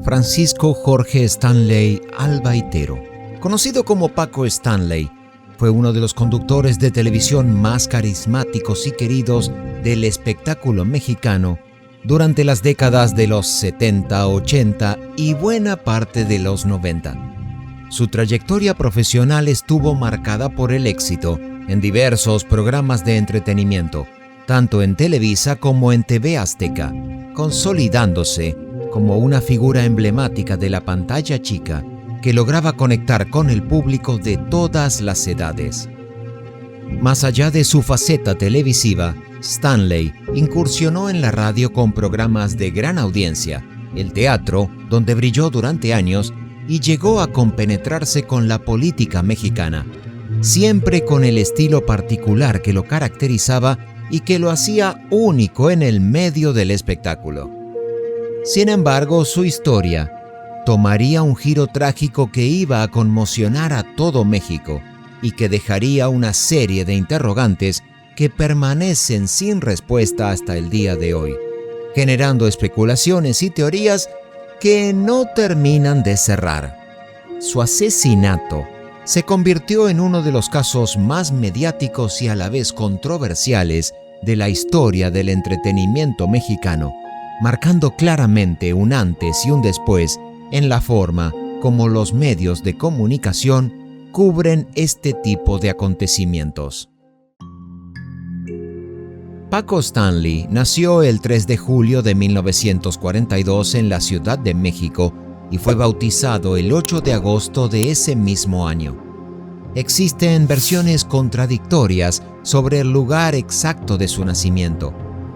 Francisco Jorge Stanley Albaitero, conocido como Paco Stanley, fue uno de los conductores de televisión más carismáticos y queridos del espectáculo mexicano durante las décadas de los 70, 80 y buena parte de los 90. Su trayectoria profesional estuvo marcada por el éxito en diversos programas de entretenimiento, tanto en Televisa como en TV Azteca, consolidándose como una figura emblemática de la pantalla chica que lograba conectar con el público de todas las edades. Más allá de su faceta televisiva, Stanley incursionó en la radio con programas de gran audiencia, el teatro, donde brilló durante años, y llegó a compenetrarse con la política mexicana, siempre con el estilo particular que lo caracterizaba y que lo hacía único en el medio del espectáculo. Sin embargo, su historia tomaría un giro trágico que iba a conmocionar a todo México y que dejaría una serie de interrogantes que permanecen sin respuesta hasta el día de hoy, generando especulaciones y teorías que no terminan de cerrar. Su asesinato se convirtió en uno de los casos más mediáticos y a la vez controversiales de la historia del entretenimiento mexicano, marcando claramente un antes y un después en la forma como los medios de comunicación cubren este tipo de acontecimientos. Paco Stanley nació el 3 de julio de 1942 en la Ciudad de México y fue bautizado el 8 de agosto de ese mismo año. Existen versiones contradictorias sobre el lugar exacto de su nacimiento.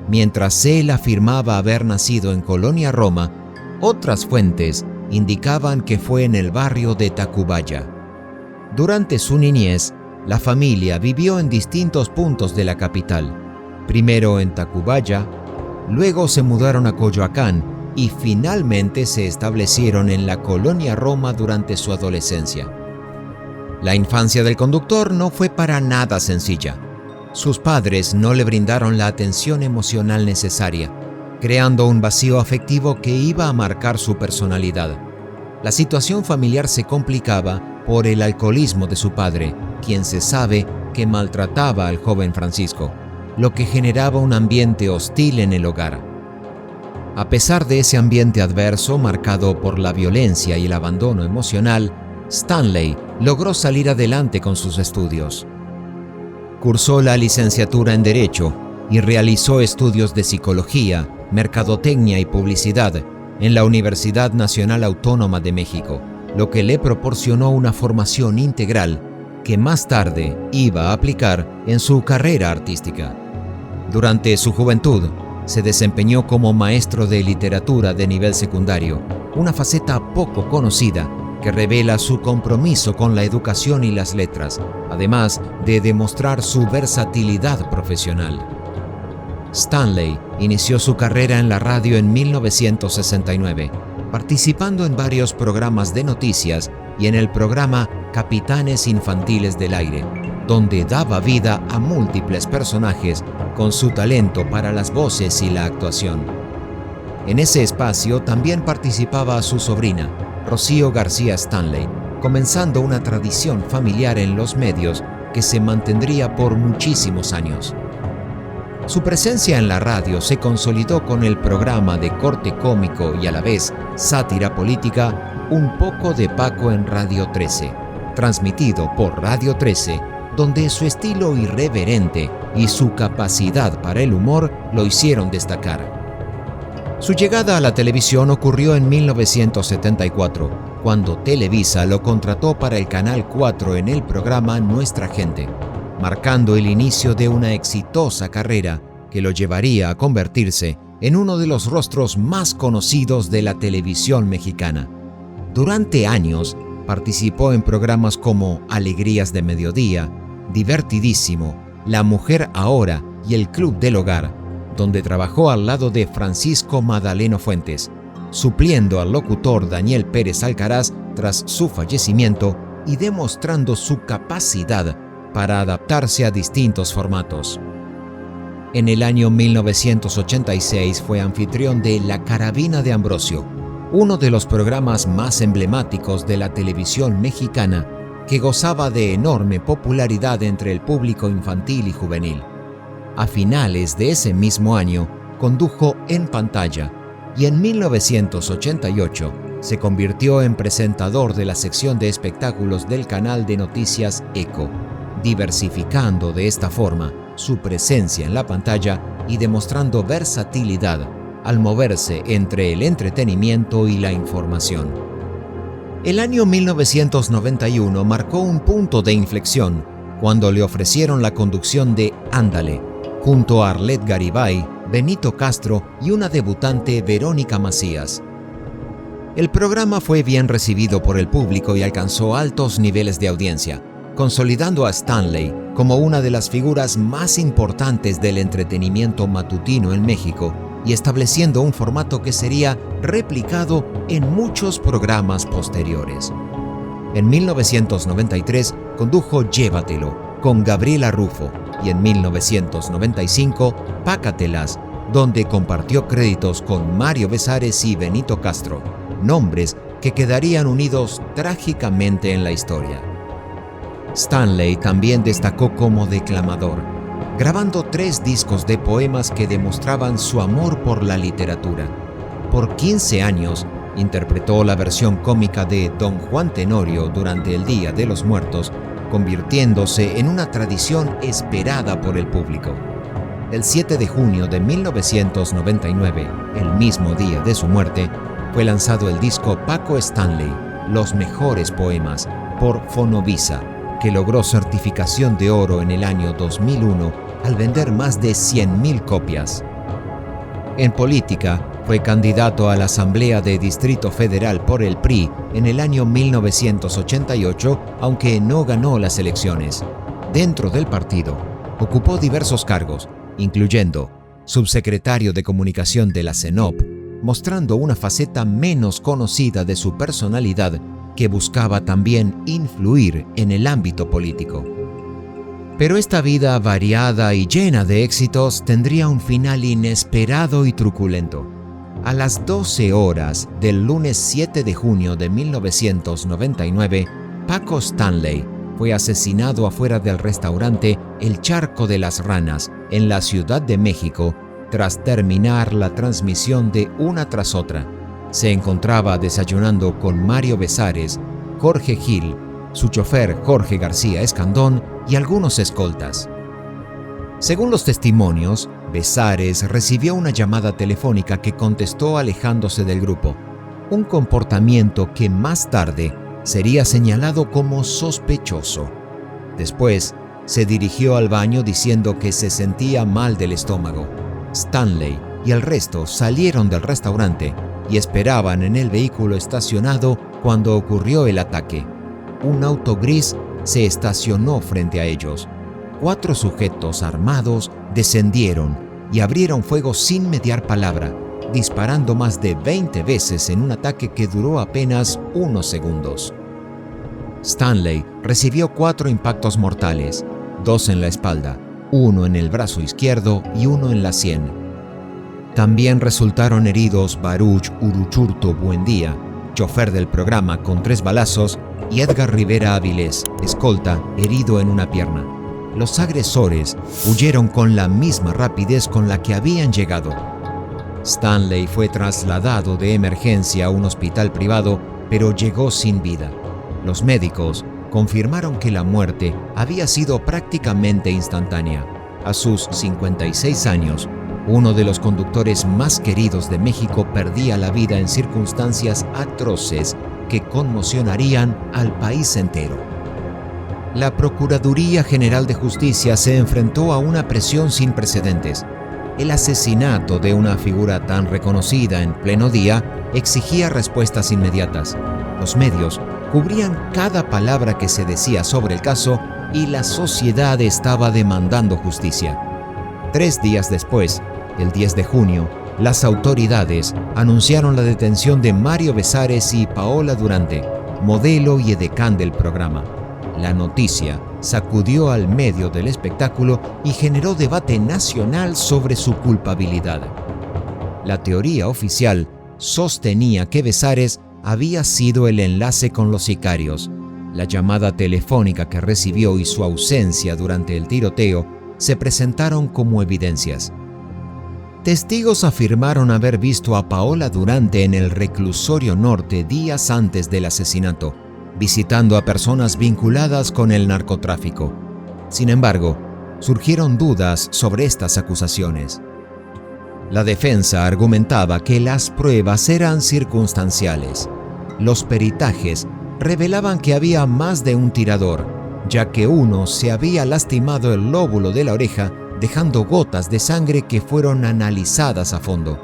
Mientras él afirmaba haber nacido en Colonia Roma, otras fuentes indicaban que fue en el barrio de Tacubaya. Durante su niñez, la familia vivió en distintos puntos de la capital. Primero en Tacubaya, luego se mudaron a Coyoacán y finalmente se establecieron en la Colonia Roma durante su adolescencia. La infancia del conductor no fue para nada sencilla. Sus padres no le brindaron la atención emocional necesaria, creando un vacío afectivo que iba a marcar su personalidad. La situación familiar se complicaba por el alcoholismo de su padre, quien se sabe que maltrataba al joven Francisco, lo que generaba un ambiente hostil en el hogar. A pesar de ese ambiente adverso marcado por la violencia y el abandono emocional, Stanley logró salir adelante con sus estudios. Cursó la licenciatura en Derecho y realizó estudios de Psicología, Mercadotecnia y Publicidad en la Universidad Nacional Autónoma de México, lo que le proporcionó una formación integral que más tarde iba a aplicar en su carrera artística. Durante su juventud, se desempeñó como maestro de literatura de nivel secundario, una faceta poco conocida que revela su compromiso con la educación y las letras, además de demostrar su versatilidad profesional. Stanley inició su carrera en la radio en 1969, participando en varios programas de noticias y en el programa Capitanes Infantiles del Aire, donde daba vida a múltiples personajes con su talento para las voces y la actuación. En ese espacio también participaba su sobrina, Rocío García Stanley, comenzando una tradición familiar en los medios que se mantendría por muchísimos años. Su presencia en la radio se consolidó con el programa de corte cómico y a la vez sátira política Un poco de Paco en Radio 13, transmitido por Radio 13, donde su estilo irreverente y su capacidad para el humor lo hicieron destacar. Su llegada a la televisión ocurrió en 1974, cuando Televisa lo contrató para el Canal 4 en el programa Nuestra Gente, marcando el inicio de una exitosa carrera que lo llevaría a convertirse en uno de los rostros más conocidos de la televisión mexicana. Durante años participó en programas como Alegrías de Mediodía, Divertidísimo, La Mujer Ahora y El Club del Hogar, donde trabajó al lado de Francisco Madaleno Fuentes, supliendo al locutor Daniel Pérez Alcaraz tras su fallecimiento y demostrando su capacidad para adaptarse a distintos formatos. En el año 1986 fue anfitrión de La Carabina de Ambrosio, uno de los programas más emblemáticos de la televisión mexicana que gozaba de enorme popularidad entre el público infantil y juvenil. A finales de ese mismo año, condujo En Pantalla y en 1988 se convirtió en presentador de la sección de espectáculos del canal de noticias ECO, diversificando de esta forma su presencia en la pantalla y demostrando versatilidad al moverse entre el entretenimiento y la información. El año 1991 marcó un punto de inflexión cuando le ofrecieron la conducción de Ándale, junto a Arlet Garibay, Benito Castro y una debutante, Verónica Macías. El programa fue bien recibido por el público y alcanzó altos niveles de audiencia, consolidando a Stanley como una de las figuras más importantes del entretenimiento matutino en México y estableciendo un formato que sería replicado en muchos programas posteriores. En 1993 condujo Llévatelo con Gabriela Rufo y en 1995 Pácatelas, donde compartió créditos con Mario Besares y Benito Castro, nombres que quedarían unidos trágicamente en la historia. Stanley también destacó como declamador, grabando 3 discos de poemas que demostraban su amor por la literatura. Por 15 años, interpretó la versión cómica de Don Juan Tenorio durante el Día de los Muertos, convirtiéndose en una tradición esperada por el público. El 7 de junio de 1999, el mismo día de su muerte, fue lanzado el disco Paco Stanley, Los Mejores Poemas, por Fonovisa, que logró certificación de oro en el año 2001 al vender más de 100,000 copias. En política, fue candidato a la Asamblea de Distrito Federal por el PRI en el año 1988, aunque no ganó las elecciones. Dentro del partido, ocupó diversos cargos, incluyendo subsecretario de Comunicación de la CENOP, mostrando una faceta menos conocida de su personalidad que buscaba también influir en el ámbito político. Pero esta vida variada y llena de éxitos tendría un final inesperado y truculento. A las 12 horas del lunes 7 de junio de 1999, Paco Stanley fue asesinado afuera del restaurante El Charco de las Ranas, en la Ciudad de México, tras terminar la transmisión de Una tras otra. Se encontraba desayunando con Mario Besares, Jorge Gil, su chofer Jorge García Escandón y algunos escoltas. Según los testimonios, Besares recibió una llamada telefónica que contestó alejándose del grupo, un comportamiento que más tarde sería señalado como sospechoso. Después, se dirigió al baño diciendo que se sentía mal del estómago. Stanley y el resto salieron del restaurante y esperaban en el vehículo estacionado cuando ocurrió el ataque. Un auto gris se estacionó frente a ellos. 4 sujetos armados descendieron y abrieron fuego sin mediar palabra, disparando más de 20 veces en un ataque que duró apenas unos segundos. Stanley recibió 4 impactos mortales, 2 en la espalda, 1 en el brazo izquierdo y 1 en la sien. También resultaron heridos Baruch Uruchurtu Buendía, chofer del programa con 3 balazos, y Edgar Rivera Avilés, escolta, herido en una pierna. Los agresores huyeron con la misma rapidez con la que habían llegado. Stanley fue trasladado de emergencia a un hospital privado, pero llegó sin vida. Los médicos confirmaron que la muerte había sido prácticamente instantánea. A sus 56 años, uno de los conductores más queridos de México perdía la vida en circunstancias atroces que conmocionarían al país entero. La Procuraduría General de Justicia se enfrentó a una presión sin precedentes. El asesinato de una figura tan reconocida en pleno día exigía respuestas inmediatas. Los medios cubrían cada palabra que se decía sobre el caso y la sociedad estaba demandando justicia. 3 días después, el 10 de junio, las autoridades anunciaron la detención de Mario Besares y Paola Durante, modelo y edecán del programa. La noticia sacudió al medio del espectáculo y generó debate nacional sobre su culpabilidad. La teoría oficial sostenía que Bezares había sido el enlace con los sicarios. La llamada telefónica que recibió y su ausencia durante el tiroteo se presentaron como evidencias. Testigos afirmaron haber visto a Paola Durante en el reclusorio norte días antes del asesinato, visitando a personas vinculadas con el narcotráfico. Sin embargo, surgieron dudas sobre estas acusaciones. La defensa argumentaba que las pruebas eran circunstanciales. Los peritajes revelaban que había más de un tirador, ya que uno se había lastimado el lóbulo de la oreja, dejando gotas de sangre que fueron analizadas a fondo.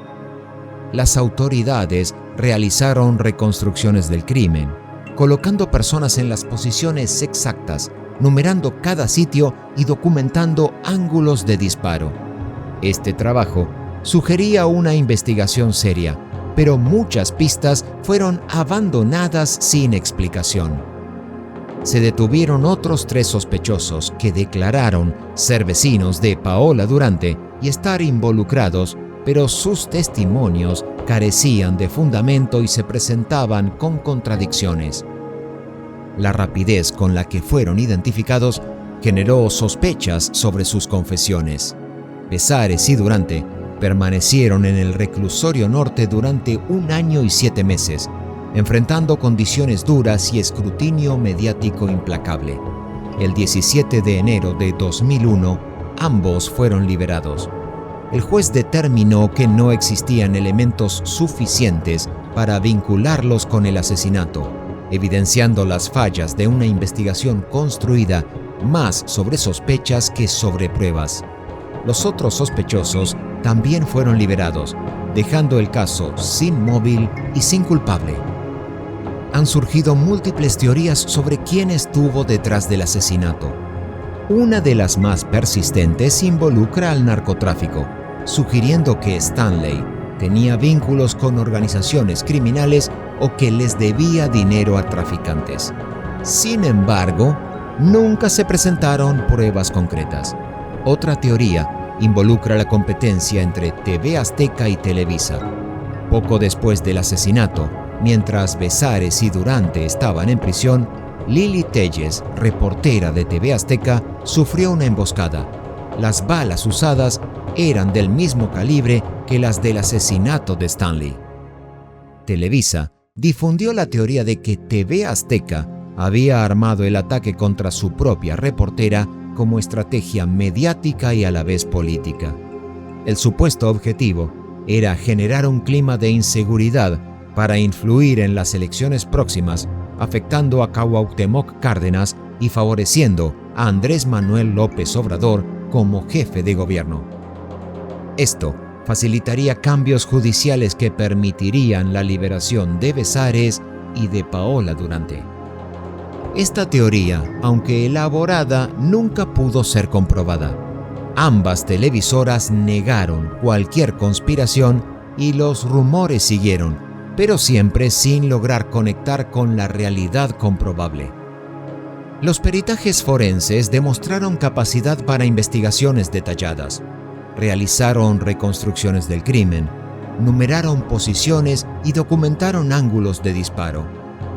Las autoridades realizaron reconstrucciones del crimen, colocando personas en las posiciones exactas, numerando cada sitio y documentando ángulos de disparo. Este trabajo sugería una investigación seria, pero muchas pistas fueron abandonadas sin explicación. Se detuvieron otros 3 sospechosos que declararon ser vecinos de Paola Durante y estar involucrados, pero sus testimonios carecían de fundamento y se presentaban con contradicciones. La rapidez con la que fueron identificados generó sospechas sobre sus confesiones. Bezares y Durante permanecieron en el reclusorio norte durante 1 año y 7 meses, enfrentando condiciones duras y escrutinio mediático implacable. El 17 de enero de 2001, ambos fueron liberados. El juez determinó que no existían elementos suficientes para vincularlos con el asesinato, evidenciando las fallas de una investigación construida más sobre sospechas que sobre pruebas. Los otros sospechosos también fueron liberados, dejando el caso sin móvil y sin culpable. Han surgido múltiples teorías sobre quién estuvo detrás del asesinato. Una de las más persistentes involucra al narcotráfico, sugiriendo que Stanley tenía vínculos con organizaciones criminales o que les debía dinero a traficantes. Sin embargo, nunca se presentaron pruebas concretas. Otra teoría involucra la competencia entre TV Azteca y Televisa. Poco después del asesinato, mientras Bezares y Durante estaban en prisión, Lili Telles, reportera de TV Azteca, sufrió una emboscada. Las balas usadas eran del mismo calibre que las del asesinato de Stanley. Televisa difundió la teoría de que TV Azteca había armado el ataque contra su propia reportera como estrategia mediática y a la vez política. El supuesto objetivo era generar un clima de inseguridad para influir en las elecciones próximas, afectando a Cuauhtémoc Cárdenas y favoreciendo a Andrés Manuel López Obrador como jefe de gobierno. Esto facilitaría cambios judiciales que permitirían la liberación de Bezares y de Paola Durante. Esta teoría, aunque elaborada, nunca pudo ser comprobada. Ambas televisoras negaron cualquier conspiración y los rumores siguieron, pero siempre sin lograr conectar con la realidad comprobable. Los peritajes forenses demostraron capacidad para investigaciones detalladas. Realizaron reconstrucciones del crimen, numeraron posiciones y documentaron ángulos de disparo.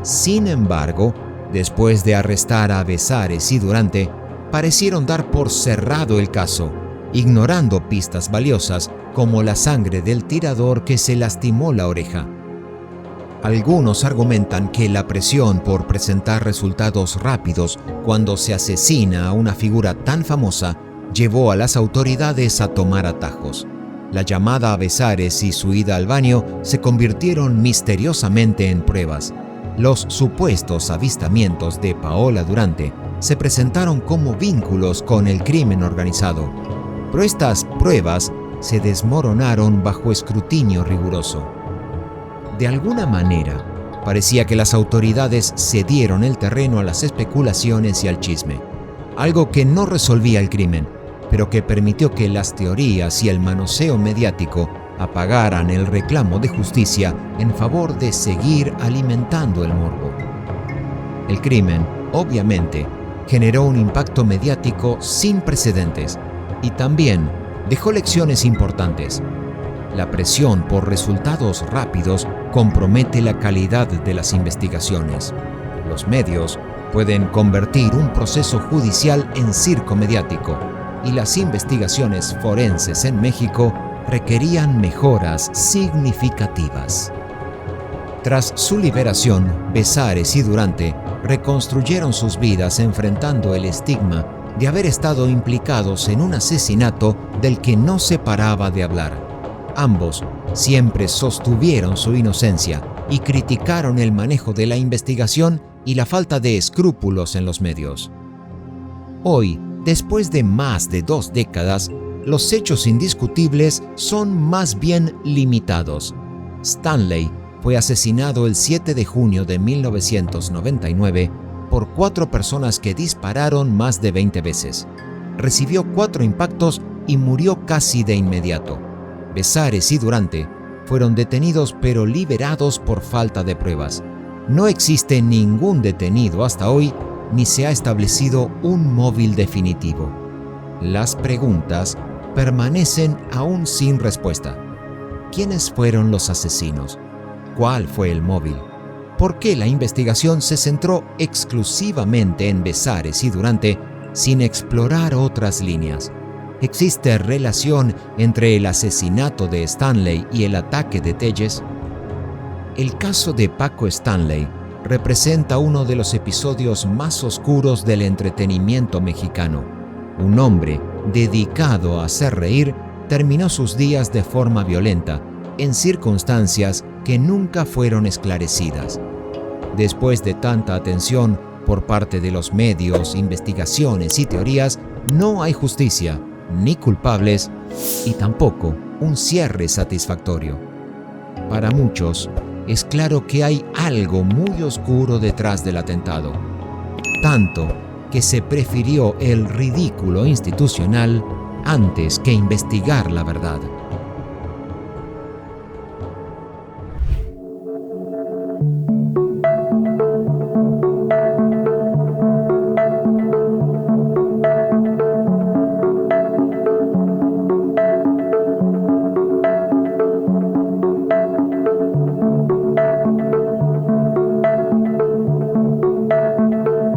Sin embargo, después de arrestar a Bezares y Durante, parecieron dar por cerrado el caso, ignorando pistas valiosas como la sangre del tirador que se lastimó la oreja. Algunos argumentan que la presión por presentar resultados rápidos cuando se asesina a una figura tan famosa llevó a las autoridades a tomar atajos. La llamada a Bezares y su ida al baño se convirtieron misteriosamente en pruebas. Los supuestos avistamientos de Paola Durante se presentaron como vínculos con el crimen organizado, pero estas pruebas se desmoronaron bajo escrutinio riguroso. De alguna manera, parecía que las autoridades cedieron el terreno a las especulaciones y al chisme, algo que no resolvía el crimen, pero que permitió que las teorías y el manoseo mediático apagaran el reclamo de justicia en favor de seguir alimentando el morbo. El crimen, obviamente, generó un impacto mediático sin precedentes y también dejó lecciones importantes. La presión por resultados rápidos compromete la calidad de las investigaciones. Los medios pueden convertir un proceso judicial en circo mediático, y las investigaciones forenses en México requerían mejoras significativas. Tras su liberación, Bezares y Durante reconstruyeron sus vidas enfrentando el estigma de haber estado implicados en un asesinato del que no se paraba de hablar. Ambos siempre sostuvieron su inocencia y criticaron el manejo de la investigación y la falta de escrúpulos en los medios. Hoy, después de más de 2 décadas, los hechos indiscutibles son más bien limitados. Stanley fue asesinado el 7 de junio de 1999 por 4 personas que dispararon más de 20 veces. Recibió 4 impactos y murió casi de inmediato. Bezares y Durante fueron detenidos pero liberados por falta de pruebas. No existe ningún detenido hasta hoy, ni se ha establecido un móvil definitivo. Las preguntas permanecen aún sin respuesta. ¿Quiénes fueron los asesinos? ¿Cuál fue el móvil? ¿Por qué la investigación se centró exclusivamente en Bezares y Durante sin explorar otras líneas? ¿Existe relación entre el asesinato de Stanley y el ataque de Telles? El caso de Paco Stanley representa uno de los episodios más oscuros del entretenimiento mexicano. Un hombre dedicado a hacer reír terminó sus días de forma violenta, en circunstancias que nunca fueron esclarecidas. Después de tanta atención por parte de los medios, investigaciones y teorías, no hay justicia, ni culpables, y tampoco un cierre satisfactorio. Para muchos, es claro que hay algo muy oscuro detrás del atentado, tanto que se prefirió el ridículo institucional antes que investigar la verdad.